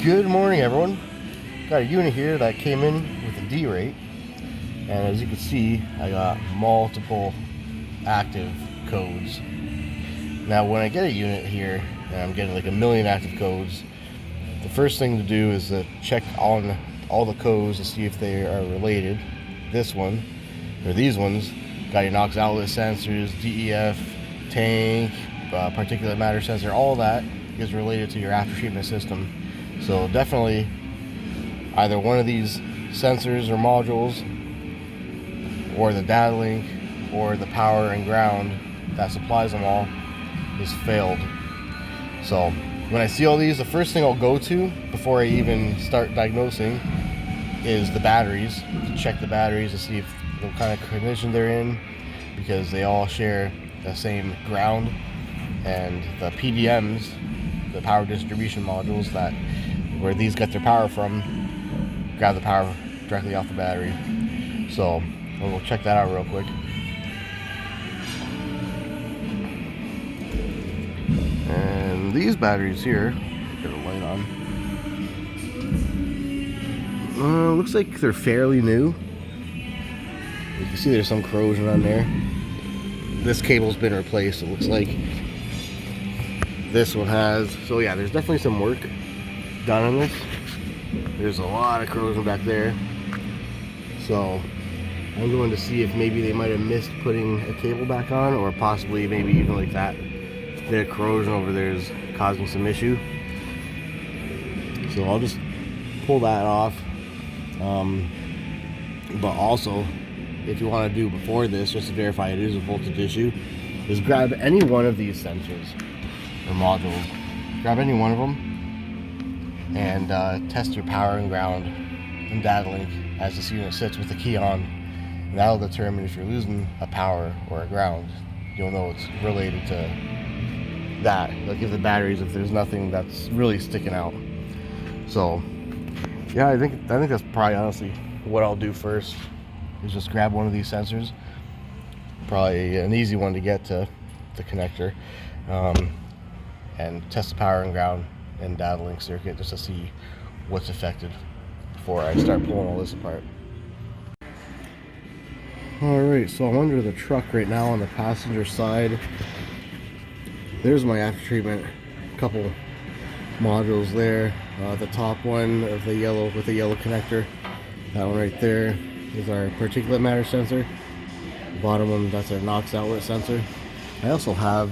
Good morning, everyone. Got a unit here that came in with a Derate, and as you can see, I got multiple active codes. Now, when I get a unit here and I'm getting like a million active codes, the first thing to do is to check on all the codes to see if they are related. This one, or these ones, got your NOx outlet sensors, DEF, tank, particulate matter sensor, all that is related to your after treatment system. So definitely either one of these sensors or modules, or the data link, or the power and ground that supplies them all is failed. So when I see all these, the first thing I'll go to before I even start diagnosing is the batteries, to check the batteries to see if what kind of condition they're in, because they all share the same ground, and the PDMs, the power distribution modules, that where these get their power from, grab the power directly off the battery. So we'll check that out real quick. And these batteries here, get a light on. Looks like they're fairly new. You can see there's some corrosion on there. This cable's been replaced, it looks like. This one has. So yeah, there's definitely some work done on this. There's a lot of corrosion back there. So I'm going to see if maybe they might have missed putting a cable back on, or possibly maybe even like that bit of corrosion over there is causing some issue. So I'll just pull that off. But also, if you want to do before this, just to verify it is a voltage issue, is grab any one of these sensors or modules. Grab any one of them and test your power and ground and data link as this unit sits with the key on. And that'll determine if you're losing a power or a ground. You'll know it's related to that. They'll give the batteries if there's nothing that's really sticking out. So yeah, I think that's probably honestly what I'll do first, is just grab one of these sensors. Probably an easy one to get to the connector, and test the power and ground and data link circuit just to see what's affected before I start pulling all this apart. Alright, so I'm under the truck right now on the passenger side. There's my after treatment, couple modules there. The top one of the yellow with the yellow connector, that one right there is our particulate matter sensor. The bottom one, that's our NOx outlet sensor. I also have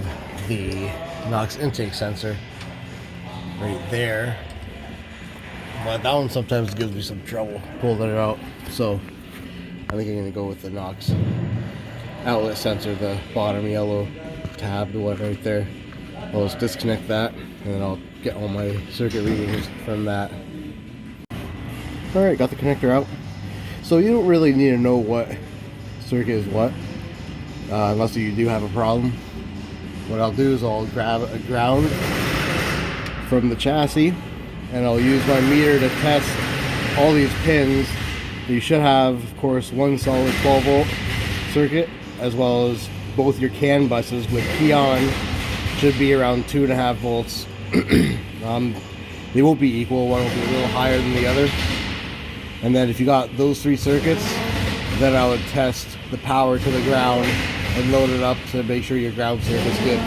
the NOx intake sensor right there, but that one sometimes gives me some trouble pulling it out. So I think I'm going to go with the NOx outlet sensor, the bottom yellow tab, the one right there. I'll just disconnect that, and then I'll get all my circuit readings from that. Alright, got the connector out. So you don't really need to know what circuit is what, unless you do have a problem. What I'll do is I'll grab a ground from the chassis, and I'll use my meter to test all these pins. You should have, of course, one solid 12 volt circuit, as well as both your CAN buses with key on should be around 2.5 volts. They won't be equal, one will be a little higher than the other. And then if you got those three circuits, then I would test the power to the ground and load it up to make sure your ground circuit's good.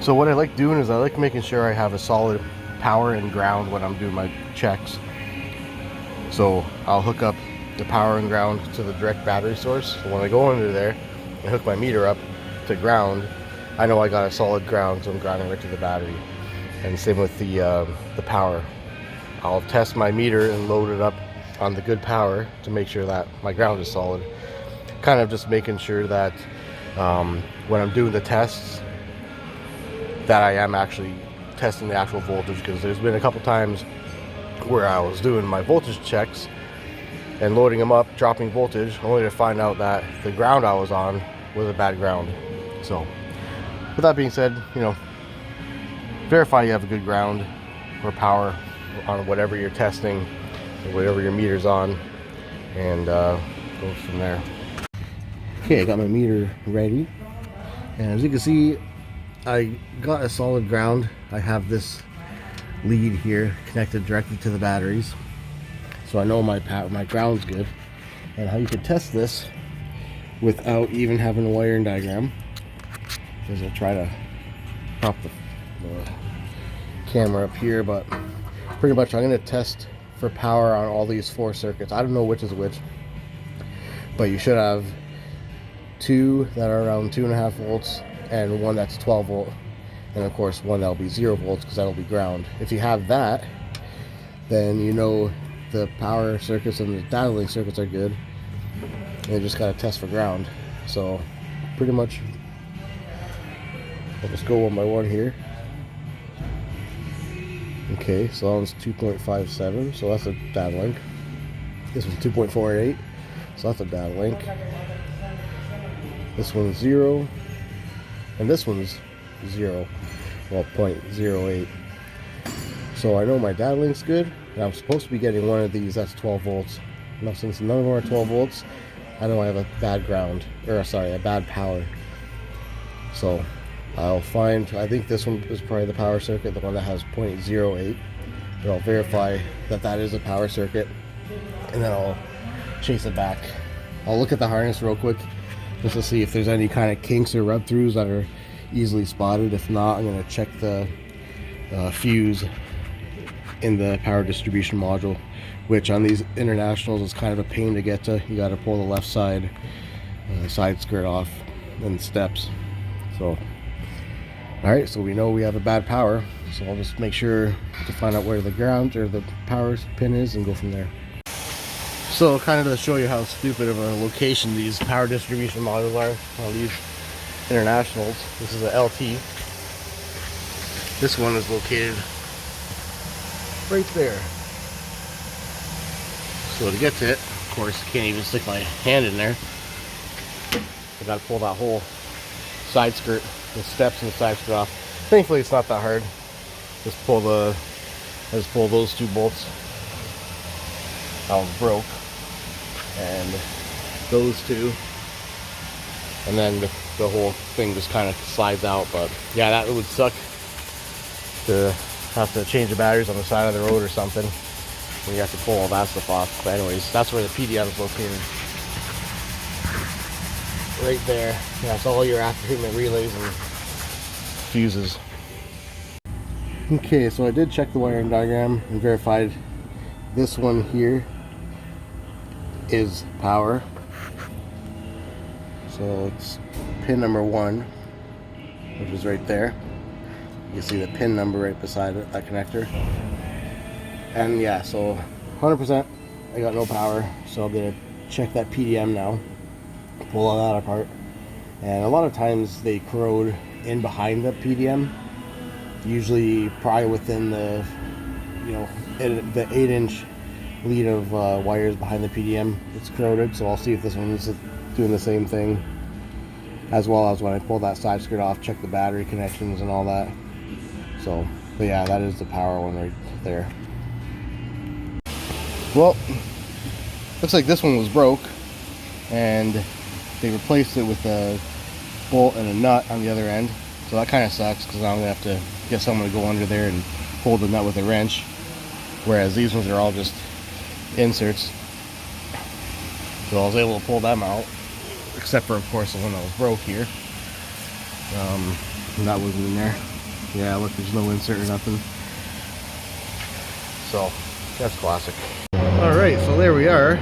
So what I like doing is I like making sure I have a solid power and ground when I'm doing my checks. So I'll hook up the power and ground to the direct battery source. So when I go under there and hook my meter up to ground, I know I got a solid ground, so I'm grounding right to the battery. And same with the power. I'll test my meter and load it up on the good power to make sure that my ground is solid. Kind of just making sure that when I'm doing the tests, that I am actually testing the actual voltage, because there's been a couple times where I was doing my voltage checks and loading them up, dropping voltage, only to find out that the ground I was on was a bad ground. So with that being said, you know, verify you have a good ground or power on whatever you're testing, or whatever your meter's on, and go from there. Okay, I got my meter ready, and as you can see, I got a solid ground. I have this lead here connected directly to the batteries, so I know my ground's good. And how you can test this without even having a wiring diagram is I'll try to prop the camera up here, but pretty much I'm going to test for power on all these 4 circuits. I don't know which is which, but you should have 2 that are around 2.5 volts and 1 that's 12 volt, and of course 1 that'll be 0 volts because that'll be ground. If you have that, then you know the power circuits and the data link circuits are good, and you just gotta test for ground. So pretty much I'll just go one by one here. Okay, so that one's 2.57, so that's a data link. This one's 2.48, so that's a data link. This one's 0, and this one's 0, well, 0.08. So I know my data link's good, and I'm supposed to be getting one of these that's 12 volts. Now, since none of them are 12 volts, I know I have a bad ground, or sorry, a bad power. So I'll find, I think this one is probably the power circuit, the one that has 0.08, but I'll verify that that is a power circuit, and then I'll chase it back. I'll look at the harness real quick just to see if there's any kind of kinks or rub-throughs that are easily spotted. If not, I'm going to check the fuse in the power distribution module, which on these internationals is kind of a pain to get to. You got to pull the left side skirt off and steps. So alright, so we know we have a bad power, so I'll just make sure to find out where the ground or the power pin is and go from there. So kind of to show you how stupid of a location these power distribution modules are on these internationals. This is a LT. This one is located right there. So to get to it, of course, I can't even stick my hand in there. I gotta pull that whole side skirt, the steps and the side skirt off. Thankfully it's not that hard. Just pull those 2 bolts. That one's broke. And those 2. And then the whole thing just kind of slides out. But yeah, that would suck to have to change the batteries on the side of the road or something when you have to pull all that stuff off. But anyways, that's where the PDM is located. Right there. Yeah, it's all your after treatment relays and fuses. Okay, so I did check the wiring diagram and verified this one here is power. So it's pin number 1, which is right there. You can see the pin number right beside it, that connector. And yeah, so 100% I got no power, so I'm gonna check that PDM now, pull all that apart. And a lot of times they corrode in behind the PDM, usually probably within the, you know, the 8-inch lead of wires behind the PDM. It's corroded, so I'll see if this one's doing the same thing, as well as when I pull that side skirt off, check the battery connections and all that. So, but yeah, that is the power one right there. Well, looks like this one was broke, and they replaced it with a bolt and a nut on the other end. So that kind of sucks, because now I'm going to have to get someone to go under there and hold the nut with a wrench. Whereas these ones are all just inserts. So I was able to pull them out, except for, of course, the one that was broke here. And that wasn't in there. Yeah, look, there's no insert or nothing. So, that's classic. Alright, so there we are.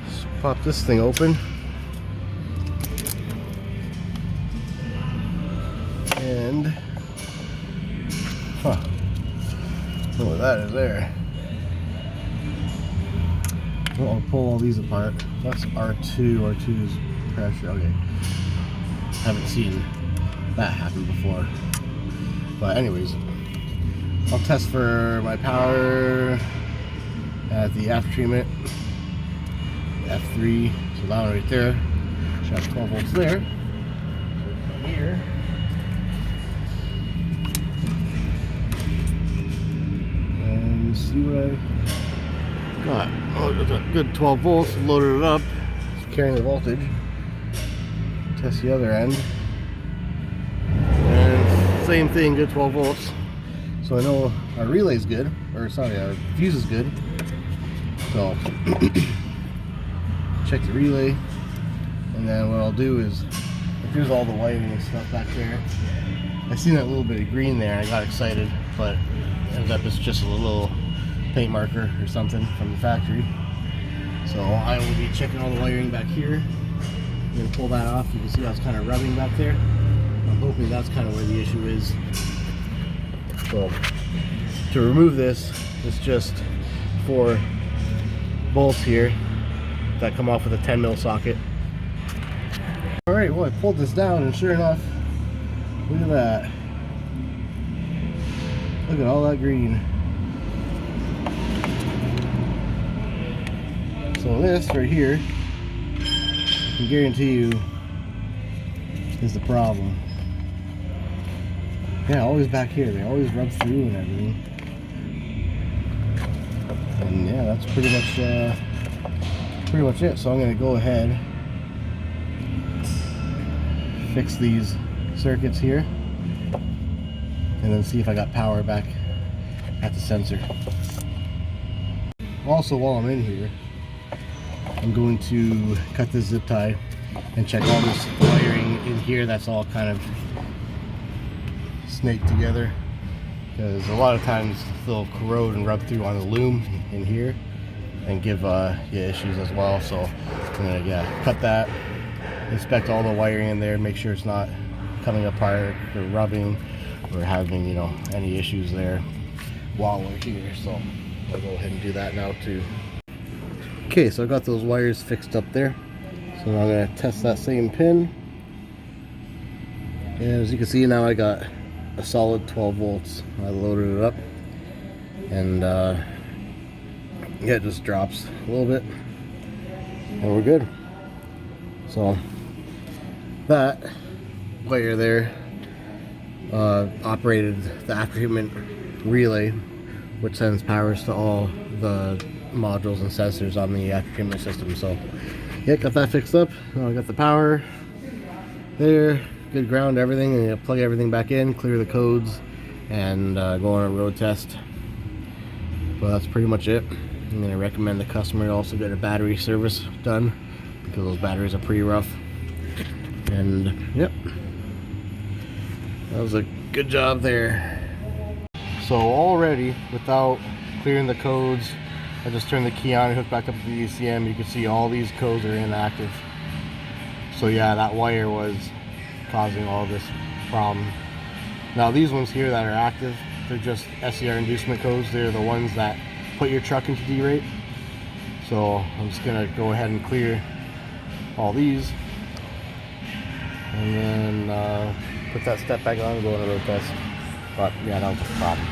Let's pop this thing open. And, huh. Oh, that is there. Well, I'll pull all these apart. That's R2. R2 is pressure. Okay. Haven't seen that happen before. But anyways, I'll test for my power at the after treatment. F3. So that one right there. Should have 12 volts there. So come here. And see what I got. Oh, it's a good 12 volts. Loaded it up. It's carrying the voltage. Test the other end. same thing, good 12 volts. So I know our relay's good, or sorry, our fuse is good. So check the relay, and then what I'll do is, here's all the wiring and stuff back there. I seen that little bit of green there, I got excited, but it ended up it's just a little paint marker or something from the factory. So I will be checking all the wiring back here. I'm going to pull that off. You can see how it's kind of rubbing back there. I'm hoping that's kind of where the issue is. So to remove this, it's just 4 bolts here that come off with a 10 mil socket. Alright, well I pulled this down and sure enough, look at that. Look at all that green. So this right here, I can guarantee you, is the problem. Yeah, always back here. They always rub through and everything. And yeah, that's pretty much it. So I'm gonna go ahead, fix these circuits here, and then see if I got power back at the sensor. Also, while I'm in here, I'm going to cut this zip tie and check all this wiring in here that's all kind of snaked together, because a lot of times they'll corrode and rub through on the loom in here and give you issues as well. So I'm gonna cut that, inspect all the wiring in there, make sure it's not coming apart or rubbing or having, you know, any issues there while we're here. So I'll go ahead and do that now too. Okay, so I got those wires fixed up there. So now I'm going to test that same pin. And as you can see, now I got a solid 12 volts. I loaded it up. And yeah, it just drops a little bit. And we're good. So that wire there operated the aftertreatment relay, which sends powers to all the modules and sensors on the aftertreatment system. So yeah, got that fixed up. Now I got the power there, good ground, everything, and you plug everything back in, clear the codes, and go on a road test. But that's pretty much it. I'm going to recommend the customer also get a battery service done, because those batteries are pretty rough. And yep, that was a good job there. So already, without clearing the codes, I just turned the key on and hooked back up to the ECM. You can see all these codes are inactive. So yeah, that wire was causing all this problem. Now these ones here that are active, they're just SCR inducement codes. They're the ones that put your truck into Derate. So I'm just gonna go ahead and clear all these, and then put that step back on and go on a road test. But yeah, that was the problem.